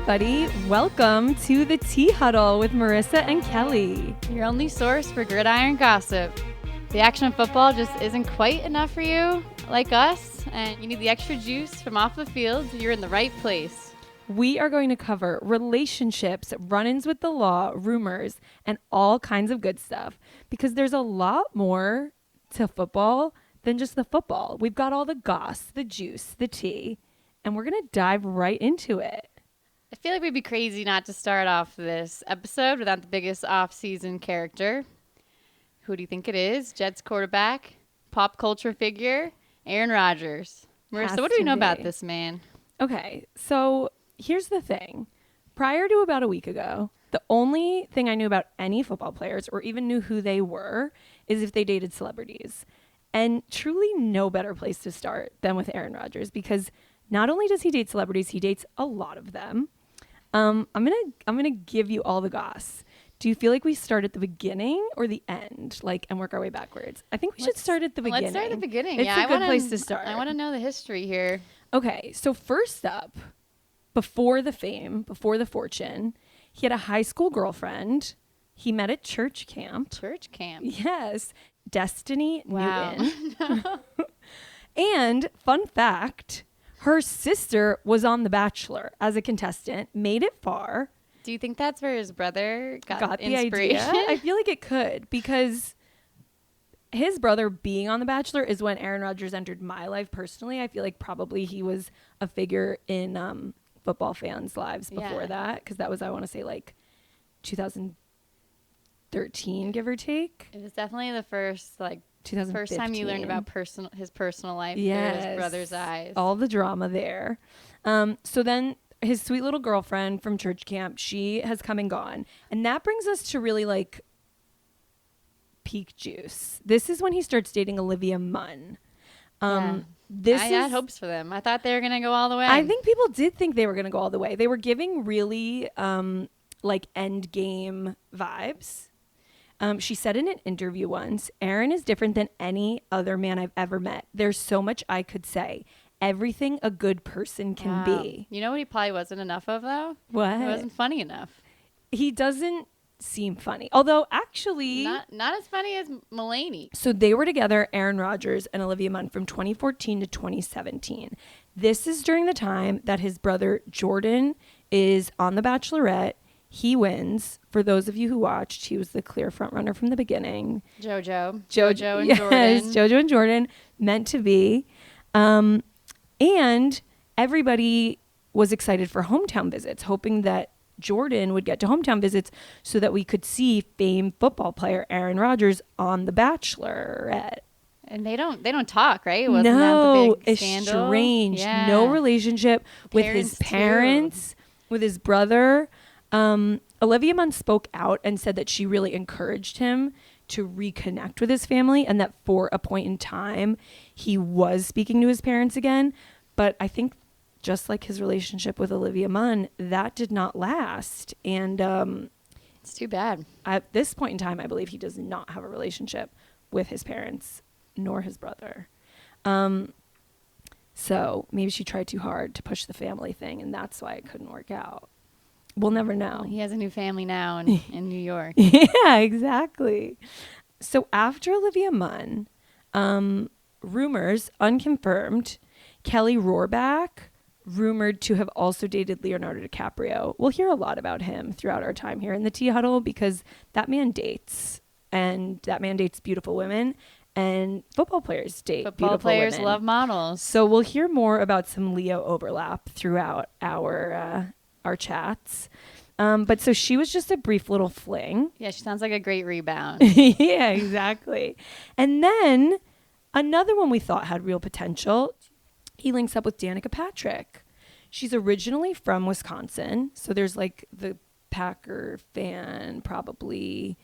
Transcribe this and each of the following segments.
everybody. Welcome to the Tea Huddle with Marisa and Kelly. Your only source for gridiron gossip. The action of football just isn't quite enough for you, like us, and you need the extra juice from off the field. You're in the right place. We are going to cover relationships, run-ins with the law, rumors, and all kinds of good stuff because there's a lot more to football than just the football. We've got all the goss, the juice, the tea, and we're going to dive right into it. I feel like we'd be crazy not to start off this episode without the biggest off-season character. Who do you think it is? Jets quarterback, pop culture figure, Aaron Rodgers. Marissa, what do we know about this man? Okay, so here's the thing. Prior to about a week ago, the only thing I knew about any football players or even knew who they were is if they dated celebrities. And truly no better place to start than with Aaron Rodgers because not only does he date celebrities, he dates a lot of them. I'm gonna give you all the goss. Do you feel like we start at the beginning or the end, and work our way backwards? I think we should start at the beginning. Let's start at the beginning. It's a good place to start. I want to know the history here. Okay, so first up, before the fame, before the fortune, he had a high school girlfriend. He met at church camp. Church camp. Yes, Destiny Wow. Newton. And fun fact, her sister was on The Bachelor as a contestant, made it far. Do you think that's where his brother got the inspiration? idea? I feel like it could because his brother being on The Bachelor is when Aaron Rodgers entered my life personally. I feel like probably he was a figure in football fans' lives before that because that was, I want to say, 2013, give or take. It was definitely the first 2015. First time you learned about his personal life through his brother's eyes. All the drama there. So then his sweet little girlfriend from church camp, she has come and gone. And that brings us to really peak juice. This is when he starts dating Olivia Munn. I had hopes for them. I thought they were going to go all the way. I think people did think they were going to go all the way. They were giving really end game vibes. She said in an interview once, Aaron is different than any other man I've ever met. There's so much I could say. Everything a good person can be. You know what he probably wasn't enough of, though? What? He wasn't funny enough. He doesn't seem funny. Although, actually... Not as funny as Mulaney. So they were together, Aaron Rodgers and Olivia Munn, from 2014 to 2017. This is during the time that his brother Jordan is on The Bachelorette. He wins. For those of you who watched, he was the clear front runner from the beginning. Jojo and Jordan. Jojo and Jordan, meant to be. And everybody was excited for hometown visits, hoping that Jordan would get to hometown visits so that we could see famed football player Aaron Rodgers on The Bachelorette. And they don't talk, right? No, that the big scandal? Estranged. Yeah. No relationship with his parents, with his brother. Olivia Munn spoke out and said that she really encouraged him to reconnect with his family and that for a point in time he was speaking to his parents again. But I think just like his relationship with Olivia Munn, that did not last. And it's too bad. At this point in time, I believe he does not have a relationship with his parents nor his brother. So maybe she tried too hard to push the family thing and that's why it couldn't work out. We'll never know. He has a new family now in New York. Yeah, exactly. So after Olivia Munn, rumors, unconfirmed, Kelly Rohrbach, rumored to have also dated Leonardo DiCaprio. We'll hear a lot about him throughout our time here in the Tea Huddle because that man dates. And that man dates beautiful women. And football players date beautiful women. Football players love models. So we'll hear more about some Leo overlap throughout our chats. But so she was just a brief little fling. Yeah, she sounds like a great rebound. Yeah, exactly. And then another one we thought had real potential. He links up with Danica Patrick. She's originally from Wisconsin. So there's the Packer fan probably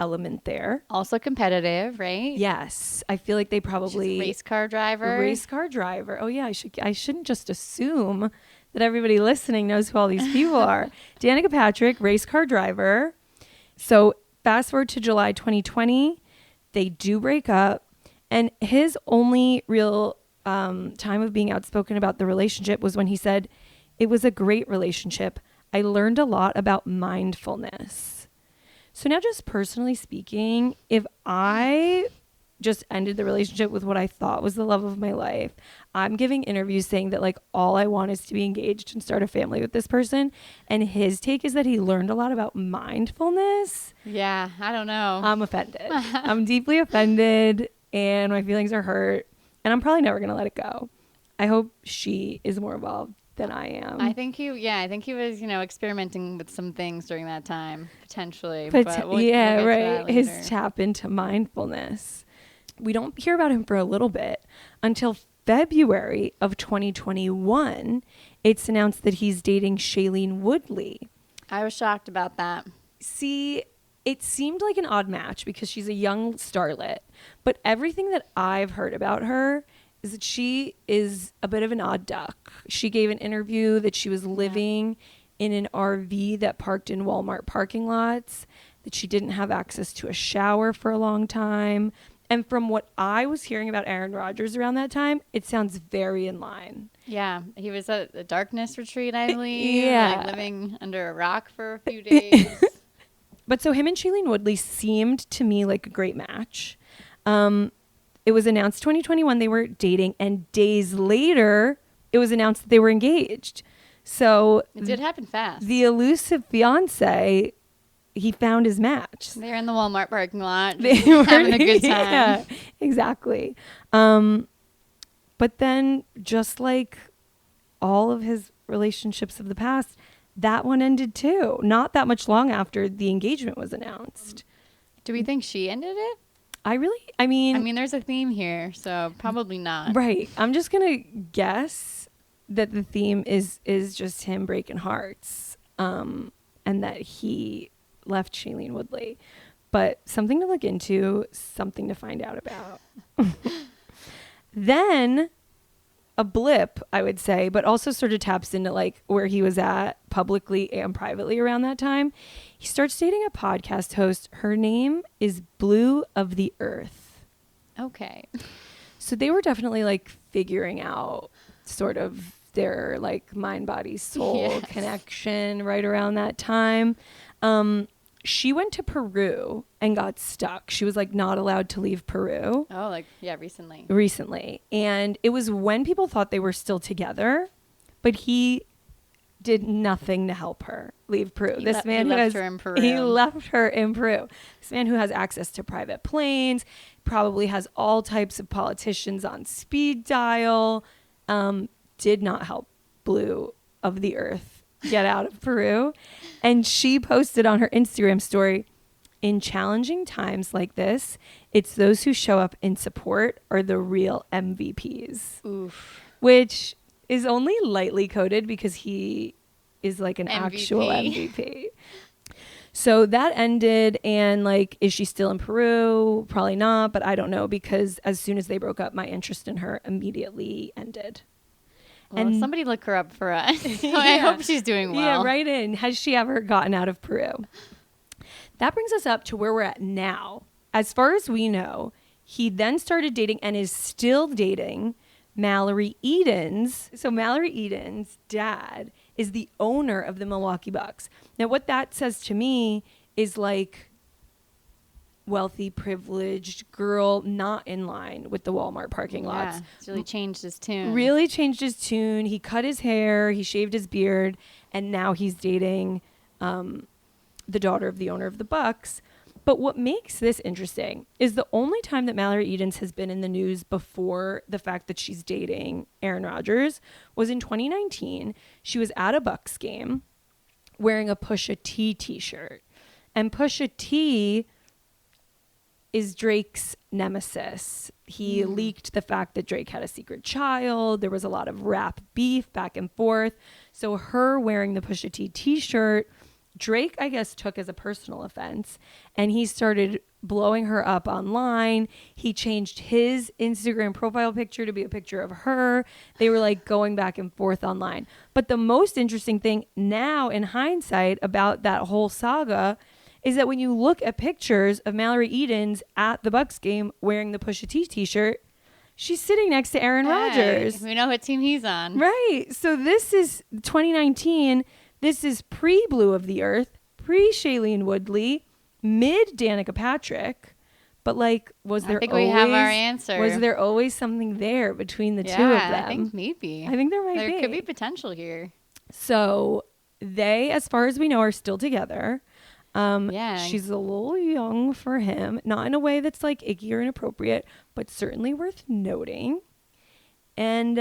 element there. Also competitive, right? Yes. I feel like they probably... She's a race car driver. Race car driver. Oh, yeah. I shouldn't just assume that everybody listening knows who all these people are. Danica Patrick, race car driver. So fast forward to July 2020. They do break up. And his only real time of being outspoken about the relationship was when he said It was a great relationship. I learned a lot about mindfulness. So now, just personally speaking, if I just ended the relationship with what I thought was the love of my life, I'm giving interviews saying that like all I want is to be engaged and start a family with this person. And his take is that he learned a lot about mindfulness. Yeah, I don't know. I'm offended. I'm deeply offended and my feelings are hurt and I'm probably never going to let it go. I hope she is more involved than I am. I think he was, experimenting with some things during that time, potentially. But But we'll yeah, get to right. that later. His tap into mindfulness. We don't hear about him for a little bit until February of 2021. It's announced that he's dating Shailene Woodley. I was shocked about that. See, it seemed like an odd match because she's a young starlet, but everything that I've heard about her is that she is a bit of an odd duck. She gave an interview that she was living in an RV that parked in Walmart parking lots, that she didn't have access to a shower for a long time. And from what I was hearing about Aaron Rodgers around that time, it sounds very in line. Yeah, he was at a darkness retreat, I believe. Yeah. Like living under a rock for a few days. But so him and Shailene Woodley seemed to me like a great match. It was announced 2021 they were dating, and days later, it was announced that they were engaged. So It did happen fast. the elusive fiance, he found his match. They're in the Walmart parking lot, They having a good time. Yeah, exactly. But then, just like all of his relationships of the past, that one ended too. Not that much long after the engagement was announced. Do we think she ended it? I mean, there's a theme here, so probably not. right. I'm just going to guess that the theme is just him breaking hearts, and that he left Shailene Woodley. But something to look into, something to find out about. Then a blip, I would say, but also sort of taps into like where he was at publicly and privately around that time. He starts dating a podcast host. Her name is Blue of the Earth. Okay. So they were definitely like figuring out sort of their like mind, body, soul connection right around that time. She went to Peru and got stuck. She was like not allowed to leave Peru. Oh, recently. Recently. And it was when people thought they were still together, but he did nothing to help her leave Peru. He left her in Peru. He left her in Peru. This man who has access to private planes, probably has all types of politicians on speed dial, did not help Blue of the Earth get out of Peru. And she posted on her Instagram story, "In challenging times like this, it's those who show up in support are the real MVPs." Oof. Which is only lightly coded because he is like an actual MVP. So that ended, and like, is she still in Peru? Probably not, but I don't know, because as soon as they broke up, my interest in her immediately ended. Well, And somebody look her up for us. I hope she's doing well. Yeah, right in. Has she ever gotten out of Peru? That brings us up to where we're at now. As far as we know, he then started dating and is still dating Mallory Edens. So Mallory Edens' dad is the owner of the Milwaukee Bucks. Now, what that says to me is like wealthy, privileged girl, not in line with the Walmart parking lots. Yeah, it's really changed his tune. Really changed his tune. He cut his hair, he shaved his beard, and now he's dating the daughter of the owner of the Bucks. But what makes this interesting is the only time that Mallory Edens has been in the news before the fact that she's dating Aaron Rodgers was in 2019. She was at a Bucks game wearing a Pusha T t-shirt. And Pusha T is Drake's nemesis. He leaked the fact that Drake had a secret child. There was a lot of rap beef back and forth. So her wearing the Pusha T t-shirt, Drake, I guess, took as a personal offense, and he started blowing her up online. He changed his Instagram profile picture to be a picture of her. They were like going back and forth online. But the most interesting thing now in hindsight about that whole saga is that when you look at pictures of Mallory Edens at the Bucks game wearing the Pusha T t-shirt, She's sitting next to Aaron Rodgers. We know what team he's on. Right. So this is 2019. This is pre-Blue of the Earth, pre-Shailene Woodley, mid Danica Patrick. But like, I think we have our answer. Was there always something there between the two of them? I think maybe. I think there could be potential here. So they, as far as we know, are still together. She's a little young for him, not in a way that's like icky or inappropriate, but certainly worth noting. And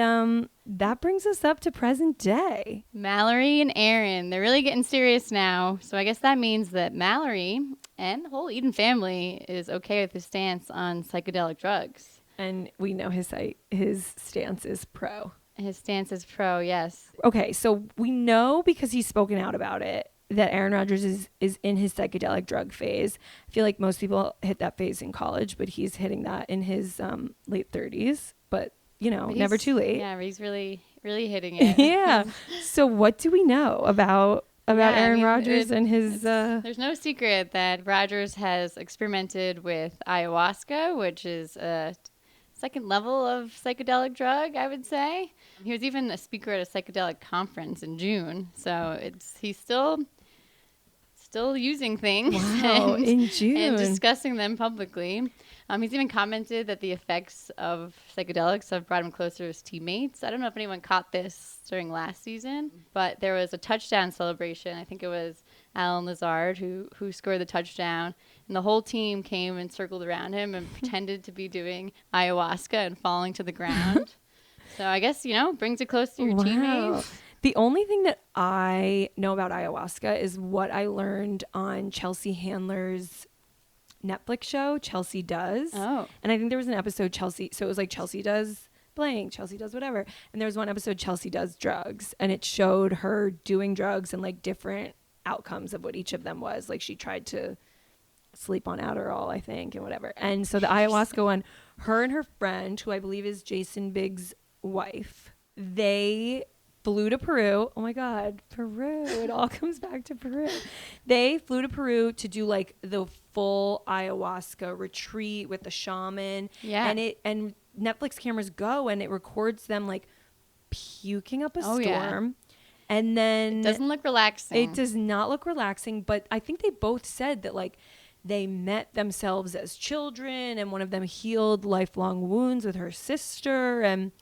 that brings us up to present day. Mallory and Aaron, they're really getting serious now. So I guess that means that Mallory and the whole Eden family is okay with his stance on psychedelic drugs. And we know his stance is pro. His stance is pro, yes. Okay, so we know because he's spoken out about it that Aaron Rodgers is in his psychedelic drug phase. I feel like most people hit that phase in college, but he's hitting that in his late 30s. But, never too late. Yeah, he's really, really hitting it. Yeah. So what do we know about Aaron Rodgers and his... There's no secret that Rodgers has experimented with ayahuasca, which is a second level of psychedelic drug, I would say. He was even a speaker at a psychedelic conference in June. So he's still using things in June and discussing them publicly. He's even commented that the effects of psychedelics have brought him closer to his teammates. I don't know if anyone caught this during last season, but there was a touchdown celebration. I think it was Alan Lazard who scored the touchdown, and the whole team came and circled around him and pretended to be doing ayahuasca and falling to the ground. So I guess, brings it close to your teammates. The only thing that I know about ayahuasca is what I learned on Chelsea Handler's Netflix show, Chelsea Does. Oh. And I think there was an episode so it was like Chelsea does blank, Chelsea does whatever. And there was one episode, Chelsea does drugs. And it showed her doing drugs and like different outcomes of what each of them was. Like she tried to sleep on Adderall, I think, and whatever. And so the ayahuasca one, her and her friend, who I believe is Jason Biggs' wife, they flew to Peru. Oh my God, Peru. It all comes back to Peru. They flew to Peru to do like the full ayahuasca retreat with the shaman. Yeah. And Netflix cameras go and it records them like puking up a storm. Yeah. And then it doesn't look relaxing. It does not look relaxing, but I think they both said that like they met themselves as children and one of them healed lifelong wounds with her sister. And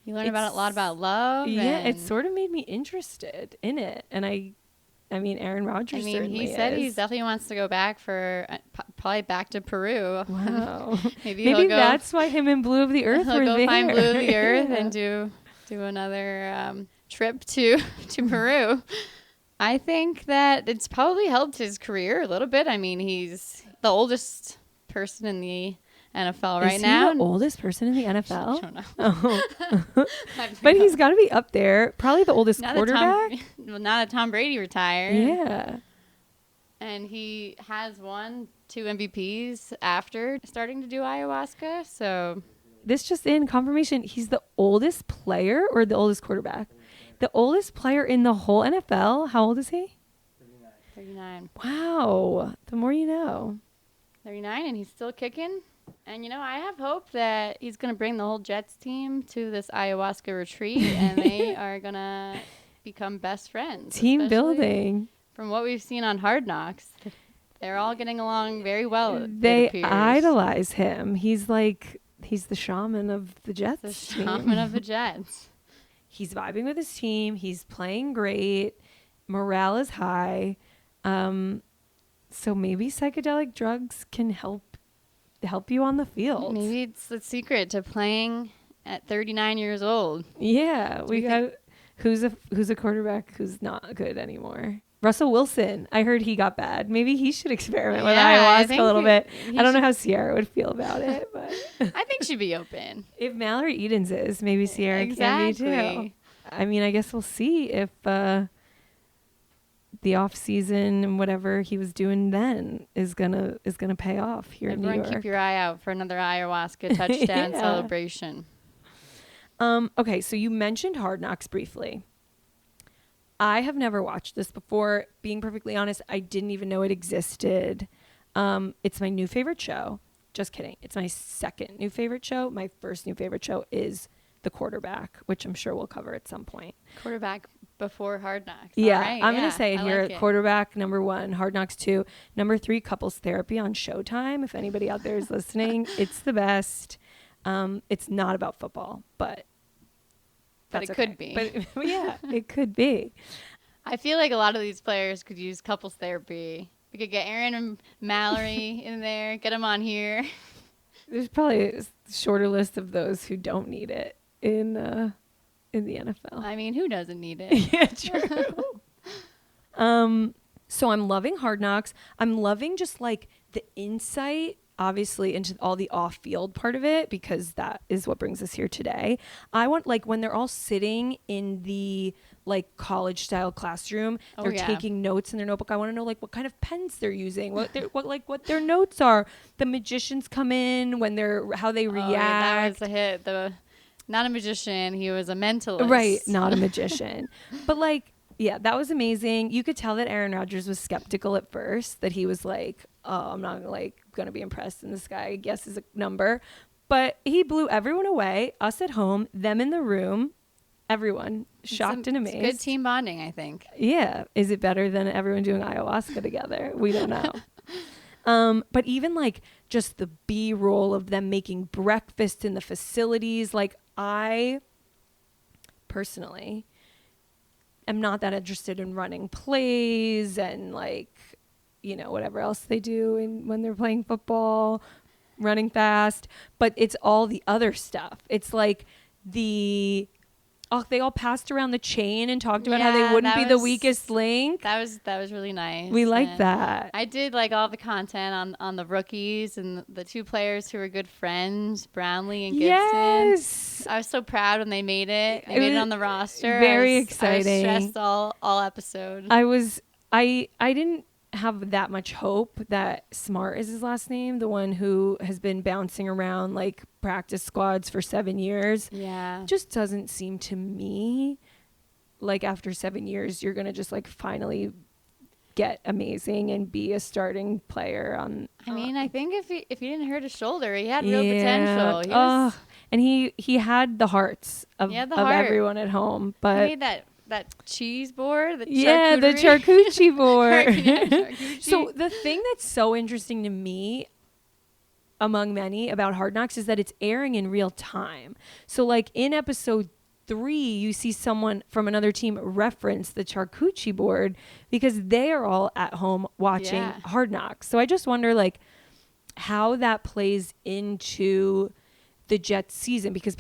you learn a lot about love. Yeah, it sort of made me interested in it. And I mean, Aaron Rodgers certainly he said is. he definitely wants to go back for probably back to Peru. Wow. Maybe that's why him and Blue of the Earth were there. He'll go find Blue of the Earth and do another trip to Peru. I think that it's probably helped his career a little bit. I mean, he's the oldest person in the NFL right now. Is he the oldest person in the NFL? I don't know. Oh. But he's got to be up there. Probably the oldest quarterback. Now that Tom Brady retired. Yeah. And he has won 2 MVPs after starting to do ayahuasca. So this just in confirmation, he's the oldest player or the oldest quarterback? The oldest player in the whole NFL. How old is he? 39. Wow. The more you know. 39, and he's still kicking. And, I have hope that he's going to bring the whole Jets team to this ayahuasca retreat, and they are going to become best friends. Team building. From what we've seen on Hard Knocks, they're all getting along very well. They idolize him. He's the shaman of the Jets. The shaman of the Jets. He's vibing with his team. He's playing great. Morale is high. So maybe psychedelic drugs can help you on the field. Maybe it's the secret to playing at 39 years old. Yeah, we got who's a quarterback who's not good anymore. Russell Wilson. I heard he got bad. Maybe he should experiment with ayahuasca a little bit. I don't know how Sierra would feel about it, but I think she'd be open. If Mallory Edens is, maybe Sierra can be too. I mean, I guess we'll see if the off season and whatever he was doing then is gonna pay off here in New York. Keep your eye out for another ayahuasca touchdown celebration. Okay, so you mentioned Hard Knocks briefly. I have never watched this before. Being perfectly honest, I didn't even know it existed. It's my new favorite show. just kidding. It's my second new favorite show. My first new favorite show is The Quarterback, which I'm sure we'll cover at some point. Quarterback before Hard Knocks. Yeah, All right, I'm going to say it I here. like it. Quarterback, number 1, Hard Knocks 2, number 3, Couples Therapy on Showtime. If anybody out there is listening, it's the best. It's not about football, but But it could be. But yeah, it could be. I feel like a lot of these players could use couples therapy. We could get Aaron and Mallory in there, get them on here. There's probably a shorter list of those who don't need it in the NFL. I mean, who doesn't need it? Yeah, true. So I'm loving Hard Knocks. I'm loving just like the insight, obviously, into all the off-field part of it, because that is what brings us here today. I want, like, when they're all sitting in the like college style classroom, they're taking notes in their notebook. I want to know like what kind of pens they're using, what their notes are. The magicians come in when how they react. Yeah, that was a hit. Not a magician, he was a mentalist. Right, not a magician. But like, yeah, that was amazing. You could tell that Aaron Rodgers was skeptical at first, that he was like, oh, I'm not gonna be impressed, and this guy, I guess, is a number. But he blew everyone away, us at home, them in the room, everyone shocked and amazed. It's good team bonding, I think. Yeah. Is it better than everyone doing ayahuasca together? We don't know. But even like just the B-roll of them making breakfast in the facilities, like I personally am not that interested in running plays and like, you know, whatever else they do when they're playing football, running fast, but it's all the other stuff. It's like they all passed around the chain and talked about how they wouldn't be the weakest link. That was really nice. We like that. I did like all the content on the rookies and the 2 players who were good friends, Brownlee and Gibson. Yes. I was so proud when they made it. They made it on the roster. Very exciting. I was stressed all episode. I didn't have that much hope that Smart is his last name, the one who has been bouncing around like practice squads for 7 years. Yeah. Just doesn't seem to me like after 7 years you're gonna just like finally get amazing and be a starting player on. I mean, I think if he didn't hurt his shoulder, he had real potential. And he had the hearts of everyone at home. But I made that cheese board, the charcuterie board. So the thing that's so interesting to me, among many, about Hard Knocks is that it's airing in real time. So like in episode 3, you see someone from another team reference the charcuterie board because they are all at home watching Hard Knocks. So I just wonder like how that plays into the Jets season, because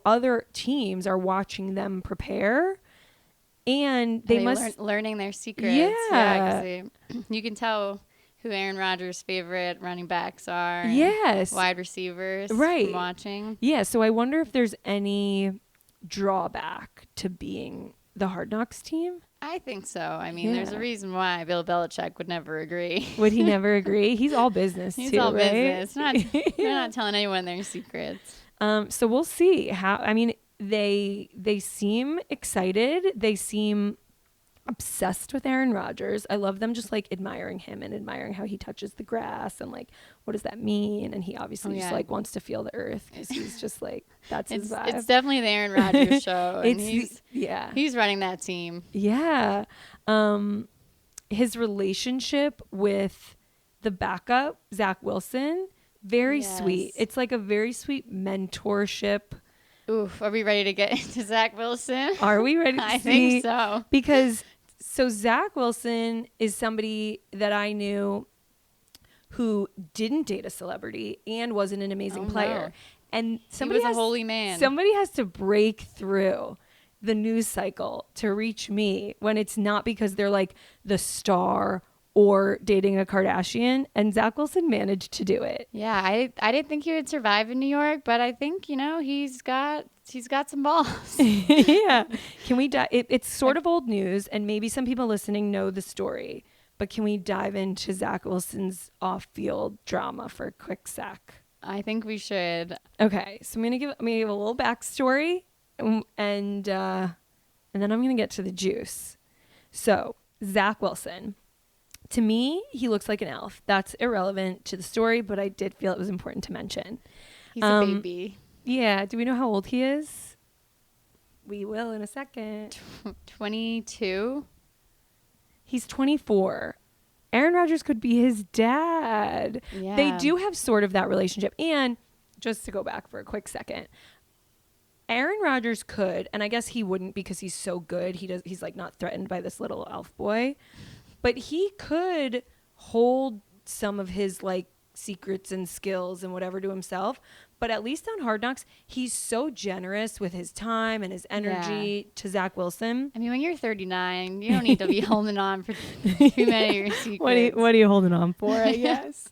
other teams are watching them prepare. And they must learning their secrets. Yeah, you can tell who Aaron Rodgers' favorite running backs are. Yes, wide receivers. Right, from watching. Yeah, so I wonder if there's any drawback to being the Hard Knocks team. I think so. I mean, there's a reason why Bill Belichick would never agree. Would he never agree? He's all business. He's all right? Business. They're not telling anyone their secrets. So we'll see how. I mean. They seem excited. They seem obsessed with Aaron Rodgers. I love them just like admiring him and admiring how he touches the grass and like what does that mean? And he obviously just like wants to feel the earth because he's just like that's his vibe. It's definitely the Aaron Rodgers show. And he's running that team. Yeah. His relationship with the backup, Zach Wilson, very sweet. It's like a very sweet mentorship. Oof, are we ready to get into Zach Wilson? Are we ready to I think so. Because Zach Wilson is somebody that I knew who didn't date a celebrity and wasn't an amazing player. No. And he was a holy man. Somebody has to break through the news cycle to reach me when it's not because they're like the star or dating a Kardashian, and Zach Wilson managed to do it. Yeah, I didn't think he would survive in New York, but I think, you know, he's got some balls. Yeah. Can we it's sort of old news, and maybe some people listening know the story, but can we dive into Zach Wilson's off-field drama for a quick sec? I think we should. Okay, so I'm gonna give a little backstory, and then I'm gonna get to the juice. So Zach Wilson, To me, he looks like an elf. That's irrelevant to the story, but I did feel it was important to mention. He's a baby. Yeah. Do we know how old he is? We will in a second. 22. He's 24. Aaron Rodgers could be his dad. Yeah. They do have sort of that relationship. And just to go back for a quick second, Aaron Rodgers could, and I guess he wouldn't because he's so good. He's like not threatened by this little elf boy, but he could hold some of his like secrets and skills and whatever to himself. But at least on Hard Knocks, he's so generous with his time and his energy to Zach Wilson. I mean, when you're 39, you don't need to be holding on for too many of your secrets. What are you holding on for, I guess?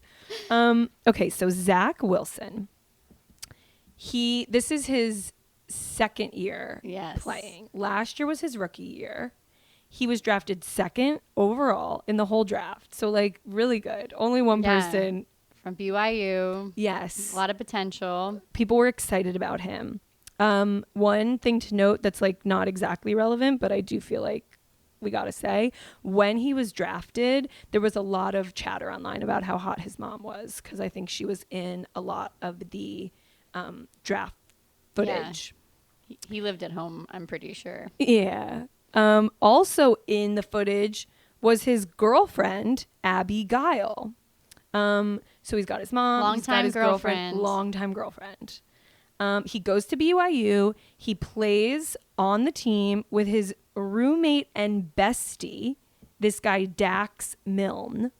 Okay, so Zach Wilson. This is his second year playing. Last year was his rookie year. He was drafted second overall in the whole draft. So, like, really good. Only one person. From BYU. Yes. A lot of potential. People were excited about him. One thing to note that's, like, not exactly relevant, but I do feel like we got to say, when he was drafted, there was a lot of chatter online about how hot his mom was, because I think she was in a lot of the draft footage. Yeah. He lived at home, I'm pretty sure. Yeah. Also in the footage was his girlfriend, Abby Guile. So he's got his mom, he's got his longtime girlfriend. He goes to BYU. He plays on the team with his roommate and bestie, this guy Dax Milne.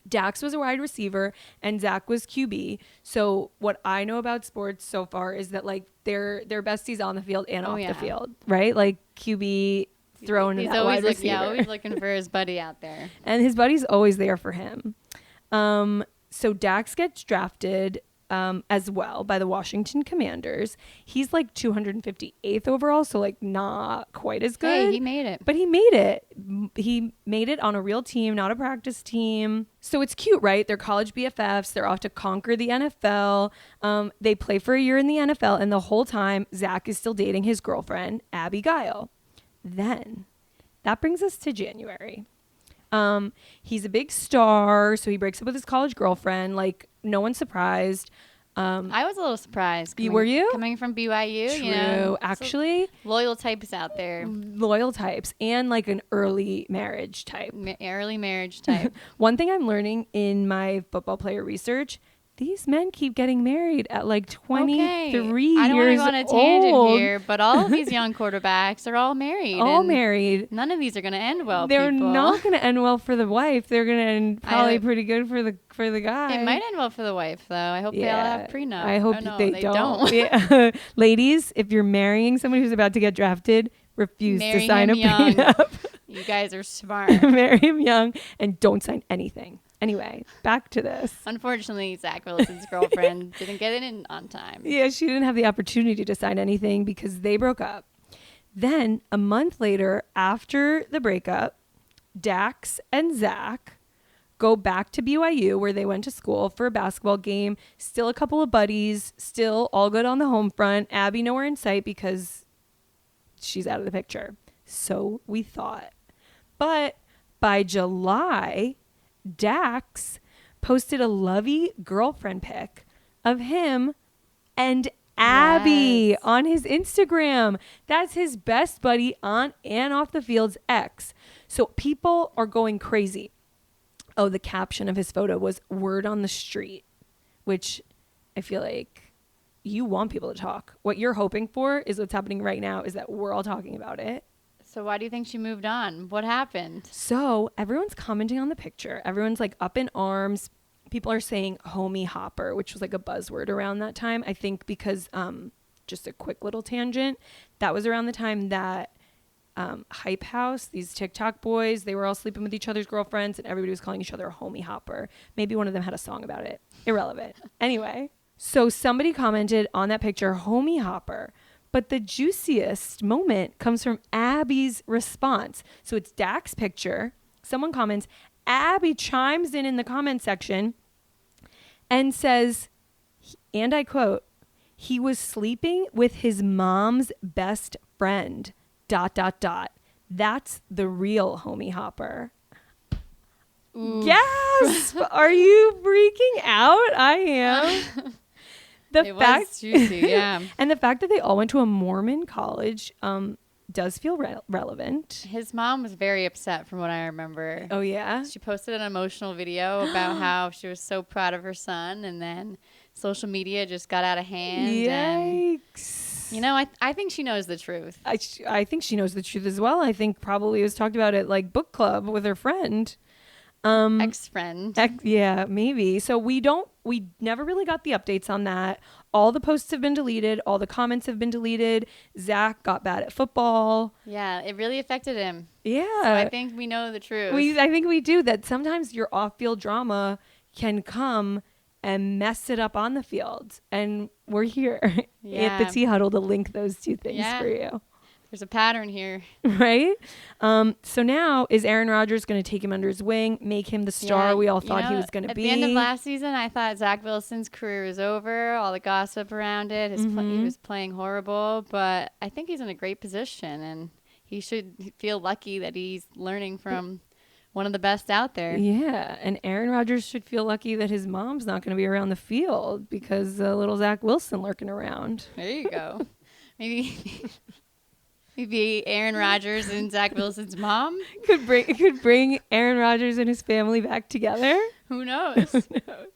Dax was a wide receiver and Zach was QB. So what I know about sports so far is that like they're besties on the field and off the field, right? Like QB throwing to that wide receiver. Yeah, always looking for his buddy out there. And his buddy's always there for him. So Dax gets drafted as well by the Washington Commanders. He's like 258th overall, so like not quite as good. Hey, he made it. But he made it. He made it on a real team, not a practice team. So it's cute, right? They're college BFFs. They're off to conquer the NFL. They play for a year in the NFL, and the whole time, Zach is still dating his girlfriend, Abby Guile. Then, that brings us to January. He's a big star, so he breaks up with his college girlfriend. Like, no one's surprised. I was a little surprised. Were you? Coming from BYU, True. you know. Actually. Loyal types out there. Loyal types and like an early marriage type. Early marriage type. One thing I'm learning in my football player research, these men keep getting married at like 23 years old. I don't want to go on a tangent here, but all of these young quarterbacks are all married. All married. None of these are going to end well. They're not going to end well for the wife. They're going to end probably pretty good for the guy. It might end well for the wife, though. I hope they all have prenup. I hope they don't. Yeah. Ladies, if you're marrying somebody who's about to get drafted, refuse to sign a prenup. You guys are smart. Marry him young and don't sign anything. Anyway, back to this. Unfortunately, Zach Wilson's girlfriend didn't get it in on time. Yeah, she didn't have the opportunity to sign anything because they broke up. Then, a month later, after the breakup, Dax and Zach go back to BYU where they went to school for a basketball game. Still a couple of buddies, still all good on the home front. Abby nowhere in sight because she's out of the picture. So we thought. But by July, Dax posted a lovey girlfriend pic of him and Abby on his Instagram. That's his best buddy on and off the field's ex. So people are going crazy. Oh, the caption of his photo was "Word on the street," which I feel like you want people to talk. What you're hoping for is what's happening right now is that we're all talking about it. So why do you think she moved on? What happened? So everyone's commenting on the picture. Everyone's like up in arms. People are saying homie hopper, which was like a buzzword around that time. I think because just a quick little tangent. That was around the time that Hype House, these TikTok boys, they were all sleeping with each other's girlfriends and everybody was calling each other a homie hopper. Maybe one of them had a song about it. Irrelevant. Anyway, so somebody commented on that picture, homie hopper. But the juiciest moment comes from Abby's response. So it's Dak's picture. Someone comments. Abby chimes in the comment section and says, and I quote, "He was sleeping with his mom's best friend, ... That's the real homie hopper." Oof. Gasp! Are you freaking out? I am. It was juicy, yeah. And the fact that they all went to a Mormon college does feel relevant. His mom was very upset from what I remember. Oh, yeah? She posted an emotional video about how she was so proud of her son, and then social media just got out of hand. Yikes. And, you know, I think she knows the truth. I think she knows the truth as well. I think probably it was talked about at like book club with her friend. Ex-friend. Yeah, maybe. So we never really got the updates on that. All the posts have been deleted. All the comments have been deleted. Zach got bad at football. Yeah, it really affected him. Yeah. So I think we know the truth. I think we do, that sometimes your off-field drama can come and mess it up on the field. And we're here at the Tea Huddle to link those two things for you. There's a pattern here. Right? So now, is Aaron Rodgers going to take him under his wing, make him the star we all thought he was going to be? At the end of last season, I thought Zach Wilson's career was over, all the gossip around it. He was playing horrible, but I think he's in a great position, and he should feel lucky that he's learning from one of the best out there. Yeah, and Aaron Rodgers should feel lucky that his mom's not going to be around the field because little Zach Wilson lurking around. There you go. Maybe Aaron Rodgers and Zach Wilson's mom could bring Aaron Rodgers and his family back together. Who knows? Who knows?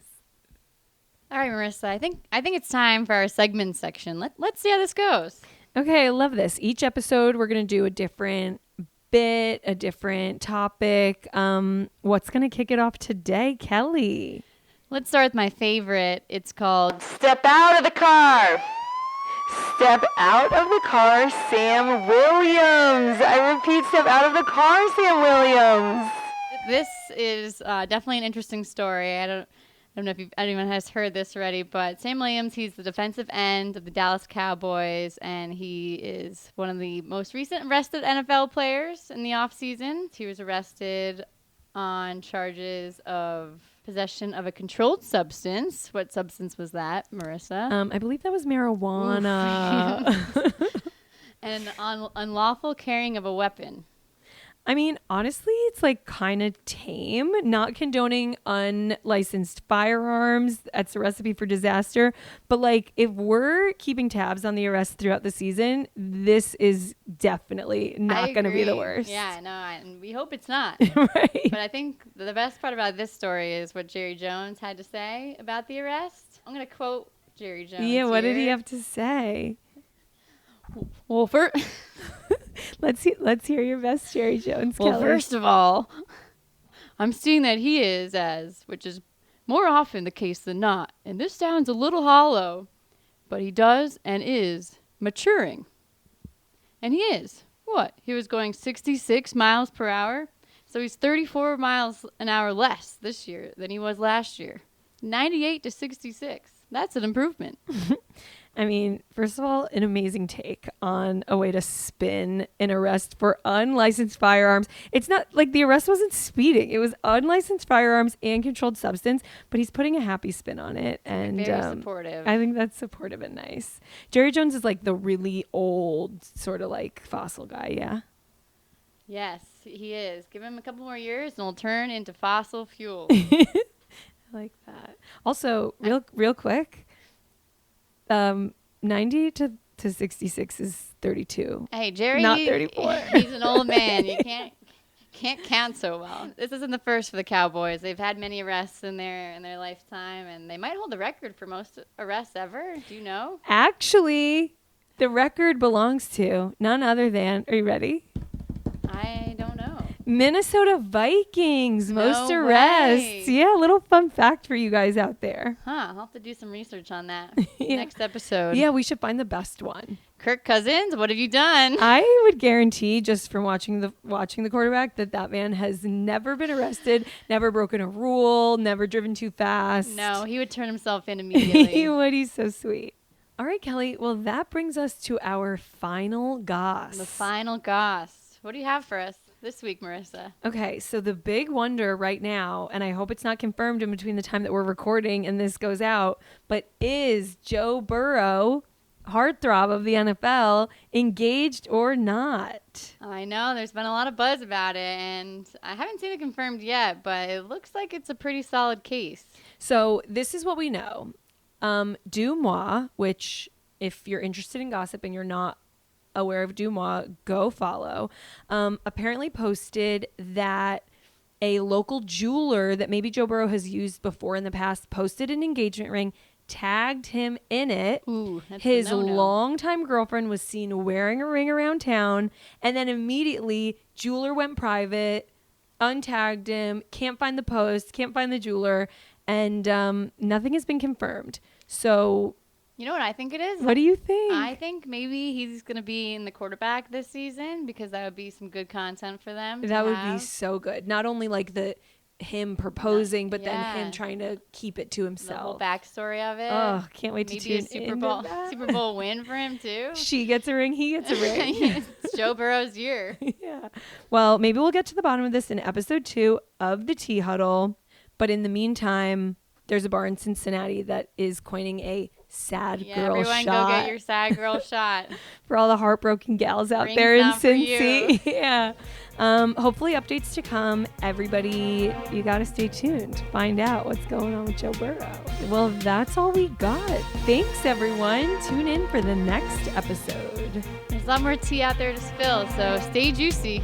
All right, Marissa. I think it's time for our segment section. Let's see how this goes. Okay, I love this. Each episode we're gonna do a different bit, a different topic. What's gonna kick it off today, Kelly? Let's start with my favorite. It's called Step Out of the Car. Step out of the car, Sam Williams. I repeat, step out of the car, Sam Williams. This is definitely an interesting story. I don't know if anyone has heard this already, but Sam Williams, he's the defensive end of the Dallas Cowboys, and he is one of the most recent arrested NFL players in the offseason. He was arrested on charges of possession of a controlled substance. What substance was that, Marissa? I believe that was marijuana. And unlawful carrying of a weapon. I mean, honestly, it's like kind of tame. Not condoning unlicensed firearms. That's a recipe for disaster. But like, if we're keeping tabs on the arrests throughout the season, this is definitely not going to be the worst. Yeah, no, and we hope it's not. Right. But I think the best part about this story is what Jerry Jones had to say about the arrest. I'm going to quote Jerry Jones. Yeah, what did he have to say? Well, let's hear your best Jerry Jones, Well, Kelly. First of all, I'm seeing that he is, which is more often the case than not, and this sounds a little hollow, but he does and is maturing. And he is. What? He was going 66 miles per hour? So he's 34 miles an hour less this year than he was last year. 98 to 66. That's an improvement. I mean, first of all, an amazing take on a way to spin an arrest for unlicensed firearms. It's not like the arrest wasn't speeding. It was unlicensed firearms and controlled substance, but he's putting a happy spin on it. And very supportive. I think that's supportive and nice. Jerry Jones is like the really old sort of like fossil guy. Yeah. Yes, he is. Give him a couple more years and he'll turn into fossil fuel. I like that. Also, real quick. 90 to 66 is 32. Hey, Jerry, not 34. He's an old man. You can't count so well. This isn't the first for the Cowboys. They've had many arrests in their lifetime, and they might hold the record for most arrests ever. Do you know? Actually, the record belongs to none other than, are you ready? I don't know. Minnesota Vikings, most No arrests. way. Yeah, a little fun fact for you guys out there. Huh, I'll have to do some research on that Yeah. next episode. Yeah, we should find the best one. Kirk Cousins, what have you done? I would guarantee, just from watching the quarterback, that man has never been arrested, never broken a rule, never driven too fast. No, he would turn himself in immediately. He would. He's so sweet. All right, Kelly. Well, that brings us to our final goss. The final goss. What do you have for us this week, Marissa? Okay, so the big wonder right now, and I hope it's not confirmed in between the time that we're recording and this goes out, but is Joe Burrow heartthrob of the NFL, engaged or not. I know there's been a lot of buzz about it, and I haven't seen it confirmed yet, but it looks like it's a pretty solid case. So this is what we know. Dumois, which if you're interested in gossip and you're not aware of Dumois, go follow, apparently posted that a local jeweler that maybe Joe Burrow has used before in the past posted an engagement ring, tagged him in it. Ooh, that's a His no-no. longtime girlfriend was seen wearing a ring around town, and then immediately jeweler went private, untagged him, can't find the post, can't find the jeweler, and nothing has been confirmed. So You know what I think it is? what do you think? I think maybe he's going to be in the quarterback this season because that would be some good content for them. That would be so good. Not only like him proposing, but then him trying to keep it to the himself. whole backstory of it. Oh, can't wait to Maybe a tune Super into Bowl that. Super Bowl win for him too. She gets a ring, he gets a ring. It's Joe Burrow's year. Yeah. Well, maybe we'll get to the bottom of this in episode 2 of the Tea Huddle. But in the meantime, there's a bar in Cincinnati that is coining a sad Yeah, girl everyone shot go get your sad girl shot. for all the heartbroken gals out Rings there in not for Cincy. Yeah. Hopefully updates to come. Everybody, you got to stay tuned to find out what's going on with Joe Burrow. Well, that's all we got. Thanks, everyone. Tune in for the next episode. There's a lot more tea out there to spill, so stay juicy.